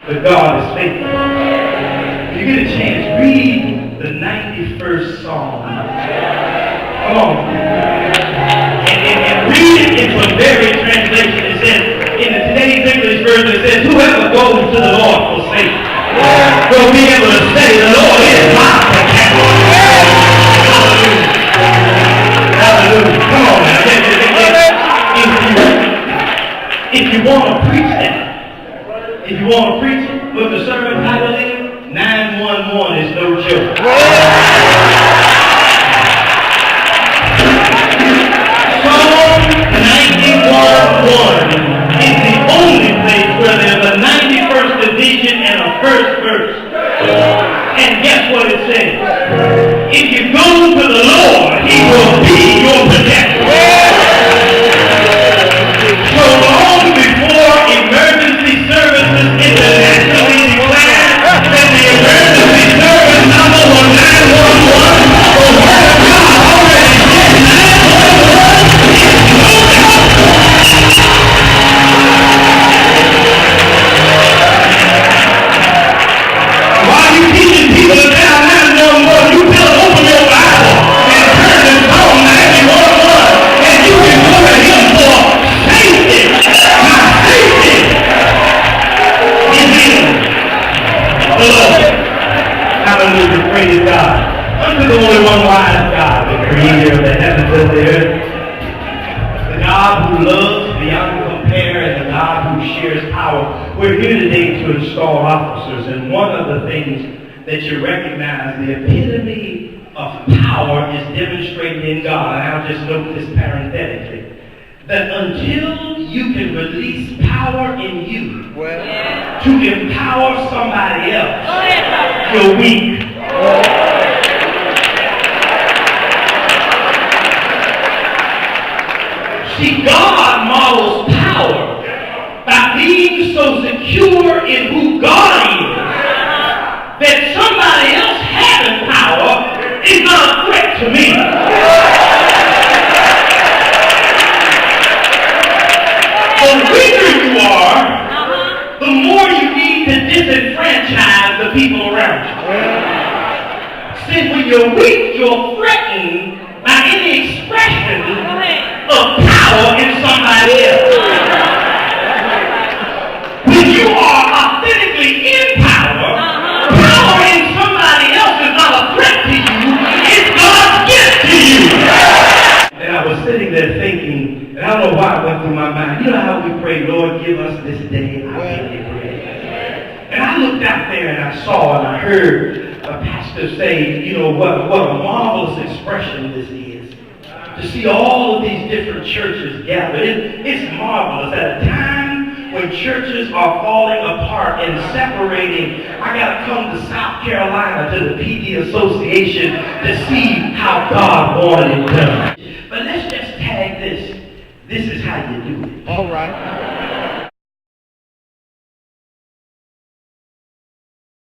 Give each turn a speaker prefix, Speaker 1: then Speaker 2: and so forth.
Speaker 1: But God is faithful. If you get a chance, read the 91st Psalm. Come on. And read it into a varied translation. It says, in the today's English version, it says, whoever goes to the Lord will save. Will be able to say, the Lord is my protector. Hallelujah. Hallelujah. Come on now. If you want to preach that, if you want to preach it, with the sermon title in, 911 is no joke. Psalm 91:1 is the only place where there's a 91st division and a first verse. And guess what it says? If you go to the Lord, He will be your protector. So long before emergency services internationally declared that the emergency service number was 911, the Word of God already said 911 is no doubt. While you teaching people to dial 911, you better open your Bible and turn to Psalm 91:1, and you can go to Him for safety. My safety is in the Lord. Hallelujah. Praise God. Unto the only one wise God, the creator of the heavens and the earth, the God who loves beyond compare, and the God who shares power. We're here today to install officers, and one of the things that you recognize, the epitome of power is demonstrated in God. And I'll just note this parenthetically, that until you can release power in you to empower somebody else, you're weak. See, God models power by being so secure in who God is that somebody else having power is not a threat to me. The weaker you are, the more you need to disenfranchise the people around you. See, when you're weak, you're threatened by any expression of power in somebody else. When you are authentically in power, power in somebody else is not a threat to you, it's God's gift to you. And I was sitting there thinking, and I don't know why it went through my mind. You know how we pray, Lord, give us this day our daily bread. And I looked out there and I saw and I heard a pastor say, you know, what a marvelous expression this is. To see all of these different churches gathered. It's marvelous. At a time when churches are falling apart and separating, I got to come to South Carolina to the PD Association to see how God wanted it done. But let's just tag this. This is how you do it.
Speaker 2: All right.